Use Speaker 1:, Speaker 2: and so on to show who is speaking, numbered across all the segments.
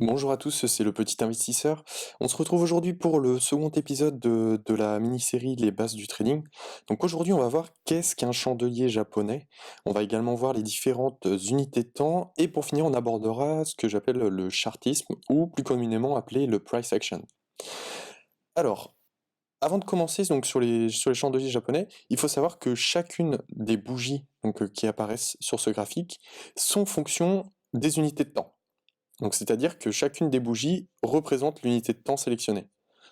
Speaker 1: Bonjour à tous, c'est le petit investisseur. On se retrouve aujourd'hui pour le second épisode de la mini-série Les bases du trading. Donc aujourd'hui, on va voir qu'est-ce qu'un chandelier japonais. On va également voir les différentes unités de temps. Et pour finir, on abordera ce que j'appelle le chartisme, ou plus communément appelé le price action. Alors, avant de commencer donc sur les chandeliers japonais, il faut savoir que chacune des bougies qui apparaissent sur ce graphique sont fonction des unités de temps. Donc c'est-à-dire que chacune des bougies représente l'unité de temps sélectionnée.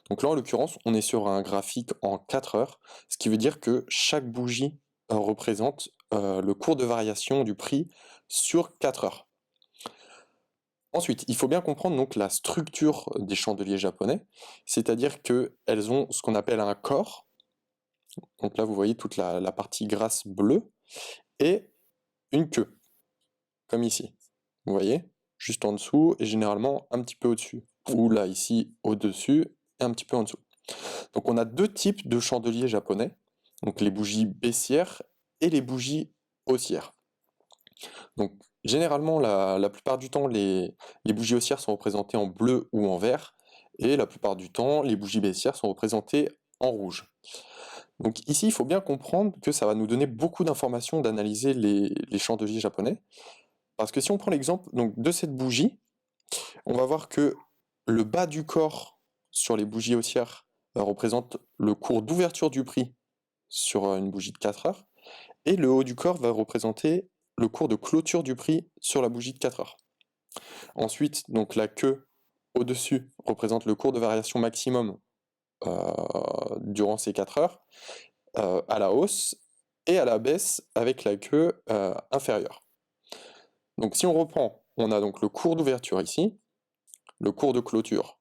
Speaker 1: Donc là, en l'occurrence, on est sur un graphique en 4 heures, ce qui veut dire que chaque bougie représente le cours de variation du prix sur 4 heures. Ensuite, il faut bien comprendre donc la structure des chandeliers japonais, c'est-à-dire qu'elles ont ce qu'on appelle un corps, donc là vous voyez toute la partie grasse bleue, et une queue, comme ici. Vous voyez? Juste en dessous et généralement un petit peu au-dessus. Ou là, ici, au-dessus et un petit peu en dessous. Donc on a deux types de chandeliers japonais. Donc les bougies baissières et les bougies haussières. Donc généralement, la plupart du temps, les bougies haussières sont représentées en bleu ou en vert. Et la plupart du temps, les bougies baissières sont représentées en rouge. Donc ici, il faut bien comprendre que ça va nous donner beaucoup d'informations d'analyser les chandeliers japonais. Parce que si on prend l'exemple donc, de cette bougie, on va voir que le bas du corps sur les bougies haussières représente le cours d'ouverture du prix sur une bougie de 4 heures, et le haut du corps va représenter le cours de clôture du prix sur la bougie de 4 heures. Ensuite, donc la queue au-dessus représente le cours de variation maximum durant ces 4 heures, à la hausse et à la baisse avec la queue inférieure. Donc si on reprend, on a donc le cours d'ouverture ici, le cours de clôture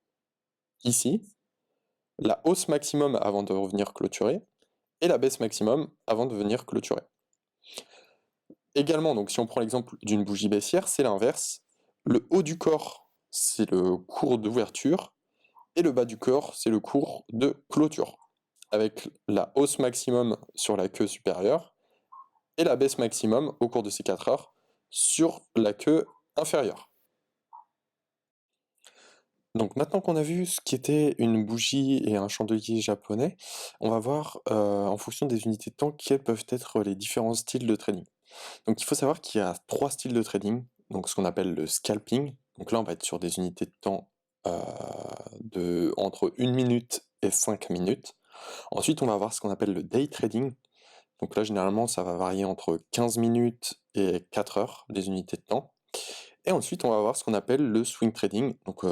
Speaker 1: ici, la hausse maximum avant de revenir clôturer, et la baisse maximum avant de venir clôturer. Également, donc si on prend l'exemple d'une bougie baissière, c'est l'inverse. Le haut du corps, c'est le cours d'ouverture, et le bas du corps, c'est le cours de clôture, avec la hausse maximum sur la queue supérieure, et la baisse maximum au cours de ces 4 heures sur la queue inférieure. Donc maintenant qu'on a vu ce qu'était une bougie et un chandelier japonais, on va voir en fonction des unités de temps quels peuvent être les différents styles de trading. Donc il faut savoir qu'il y a trois styles de trading, donc ce qu'on appelle le scalping. Donc là on va être sur des unités de temps de entre 1 minute et 5 minutes. Ensuite on va avoir ce qu'on appelle le day trading. Donc là généralement ça va varier entre 15 minutes et 4 heures des unités de temps. Et ensuite, on va voir ce qu'on appelle le swing trading, donc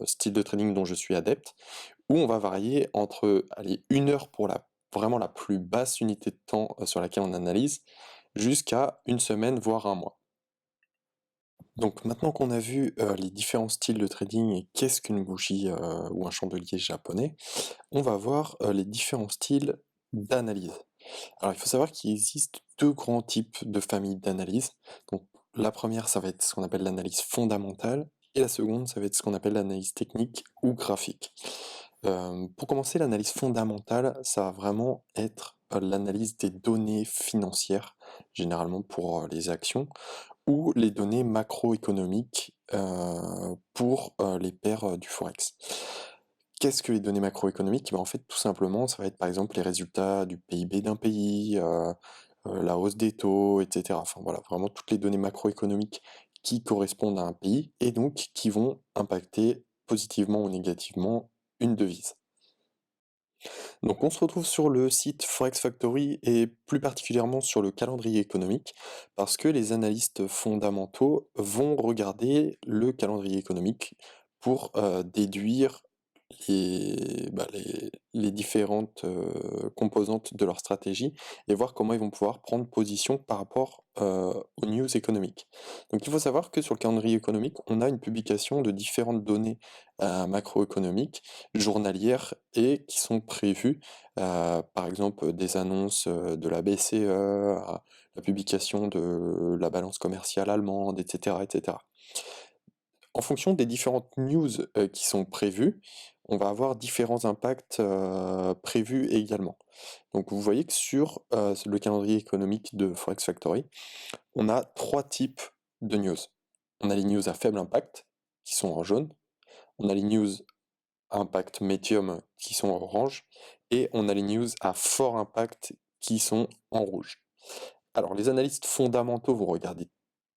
Speaker 1: style de trading dont je suis adepte, où on va varier entre allez, 1 heure pour vraiment la plus basse unité de temps sur laquelle on analyse, jusqu'à une semaine, voire un mois. Donc maintenant qu'on a vu les différents styles de trading et qu'est-ce qu'une bougie ou un chandelier japonais, on va voir les différents styles d'analyse. Alors il faut savoir qu'il existe deux grands types de familles d'analyse. Donc la première, ça va être ce qu'on appelle l'analyse fondamentale, et la seconde, ça va être ce qu'on appelle l'analyse technique ou graphique. Pour commencer, l'analyse fondamentale, ça va vraiment être l'analyse des données financières, généralement pour les actions, ou les données macroéconomiques pour les paires du Forex. Qu'est-ce que les données macroéconomiques? Ben, en fait, tout simplement, ça va être par exemple les résultats du PIB d'un pays, la hausse des taux, etc. Enfin voilà, vraiment toutes les données macroéconomiques qui correspondent à un pays et donc qui vont impacter positivement ou négativement une devise. Donc on se retrouve sur le site Forex Factory et plus particulièrement sur le calendrier économique parce que les analystes fondamentaux vont regarder le calendrier économique pour déduire les différentes composantes de leur stratégie et voir comment ils vont pouvoir prendre position par rapport aux news économiques. Donc il faut savoir que sur le calendrier économique, on a une publication de différentes données macroéconomiques, journalières et qui sont prévues, par exemple des annonces de la BCE, la publication de la balance commerciale allemande, etc. etc. En fonction des différentes news qui sont prévues, on va avoir différents impacts prévus également. Donc vous voyez que sur le calendrier économique de Forex Factory, on a trois types de news. On a les news à faible impact, qui sont en jaune, on a les news impact medium qui sont en orange, et on a les news à fort impact qui sont en rouge. Alors les analystes fondamentaux vont regarder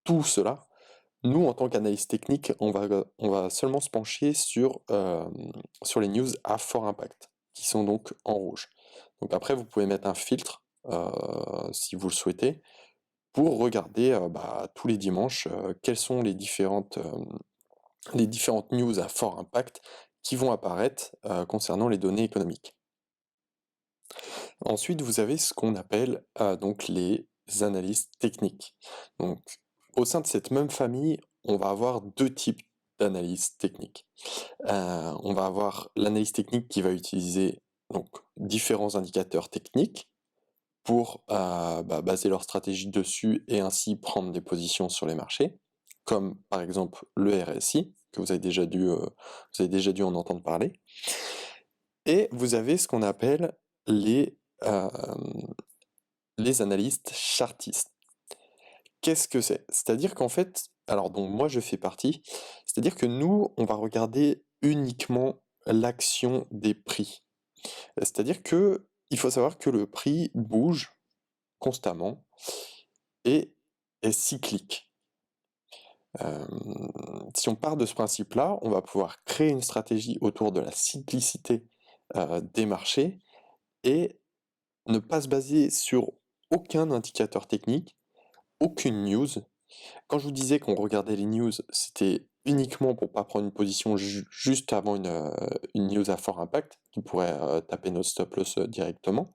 Speaker 1: tout cela. Nous, en tant qu'analyste technique, on va seulement se pencher sur les news à fort impact, qui sont donc en rouge. Donc après, vous pouvez mettre un filtre, si vous le souhaitez, pour regarder tous les dimanches quelles sont les différentes news à fort impact qui vont apparaître concernant les données économiques. Ensuite, vous avez ce qu'on appelle donc les analystes techniques. Donc, au sein de cette même famille, on va avoir deux types d'analyses techniques. On va avoir l'analyse technique qui va utiliser donc différents indicateurs techniques pour baser leur stratégie dessus et ainsi prendre des positions sur les marchés, comme par exemple le RSI, que vous avez déjà dû en entendre parler. Et vous avez ce qu'on appelle euh, les analystes chartistes. Qu'est-ce que c'est? C'est-à-dire qu'en fait, alors donc moi je fais partie, c'est-à-dire que nous, on va regarder uniquement l'action des prix. C'est-à-dire que il faut savoir que le prix bouge constamment et est cyclique. Euh, Si on part de ce principe-là, on va pouvoir créer une stratégie autour de la cyclicité des marchés et ne pas se baser sur aucun indicateur technique, aucune news. Quand je vous disais qu'on regardait les news, c'était uniquement pour pas prendre une position juste avant une news à fort impact, qui pourrait taper notre stop loss directement.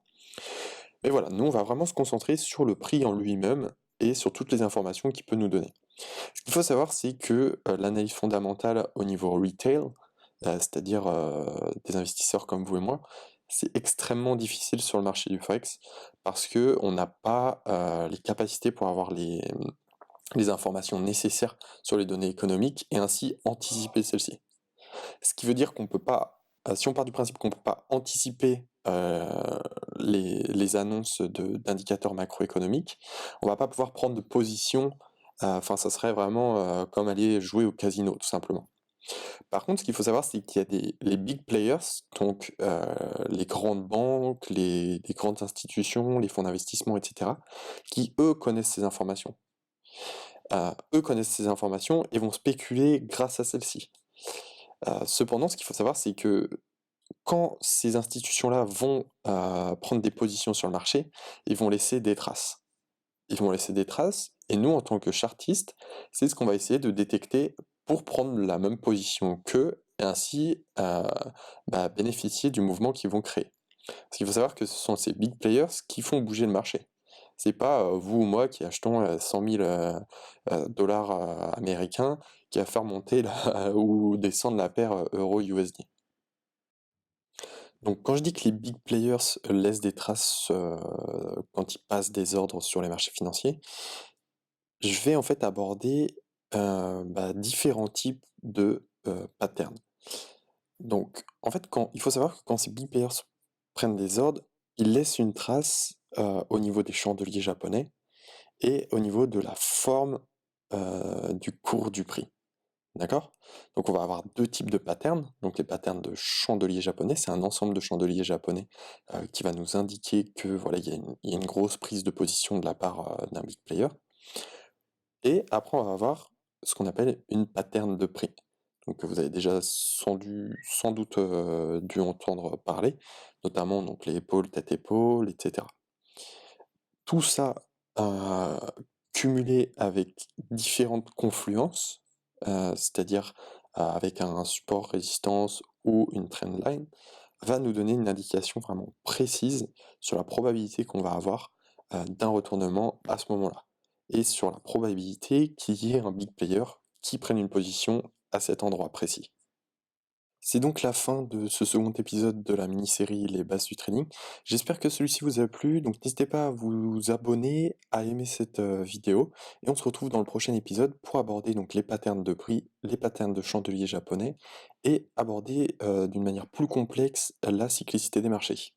Speaker 1: Mais voilà, nous on va vraiment se concentrer sur le prix en lui-même et sur toutes les informations qu'il peut nous donner. Ce qu'il faut savoir, c'est que l'analyse fondamentale au niveau retail, c'est-à-dire des investisseurs comme vous et moi, c'est extrêmement difficile sur le marché du Forex parce que on n'a pas les capacités pour avoir les informations nécessaires sur les données économiques et ainsi anticiper celles-ci. Ce qui veut dire qu'on peut pas, si on part du principe qu'on ne peut pas anticiper les annonces d'indicateurs macroéconomiques, on va pas pouvoir prendre de position, enfin ça serait vraiment comme aller jouer au casino tout simplement. Par contre, ce qu'il faut savoir, c'est qu'il y a les big players, donc les grandes banques, les grandes institutions, les fonds d'investissement, etc., qui eux connaissent ces informations. Eux connaissent ces informations et vont spéculer grâce à celles-ci. Cependant, ce qu'il faut savoir, c'est que quand ces institutions-là vont prendre des positions sur le marché, ils vont laisser des traces. Ils vont laisser des traces, et nous, en tant que chartistes, c'est ce qu'on va essayer de détecter pour prendre la même position qu'eux, et ainsi bénéficier du mouvement qu'ils vont créer. Parce qu'il faut savoir que ce sont ces big players qui font bouger le marché. C'est pas vous ou moi qui achetons 100 000 dollars américains qui va faire monter ou descendre la paire euro-USD. Donc quand je dis que les big players laissent des traces quand ils passent des ordres sur les marchés financiers, je vais en fait aborder différents types de patterns. Donc en fait, il faut savoir que quand ces big players prennent des ordres, ils laissent une trace au niveau des chandeliers japonais et au niveau de la forme du cours du prix. D'accord? Donc on va avoir deux types de patterns. Donc les patterns de chandeliers japonais, c'est un ensemble de chandeliers japonais qui va nous indiquer que voilà, il y a une grosse prise de position de la part d'un big player. Et après, on va avoir ce qu'on appelle une pattern de prix. Donc que vous avez déjà sans doute dû entendre parler, notamment donc les épaules, tête-épaule, etc. Tout ça cumulé avec différentes confluences, c'est-à-dire avec un support résistance ou une trendline, va nous donner une indication vraiment précise sur la probabilité qu'on va avoir d'un retournement à ce moment-là. Et sur la probabilité qu'il y ait un big player qui prenne une position à cet endroit précis. C'est donc la fin de ce second épisode de la mini-série Les bases du trading. J'espère que celui-ci vous a plu, donc n'hésitez pas à vous abonner, à aimer cette vidéo, et on se retrouve dans le prochain épisode pour aborder donc les patterns de prix, les patterns de chandelier japonais, et aborder d'une manière plus complexe la cyclicité des marchés.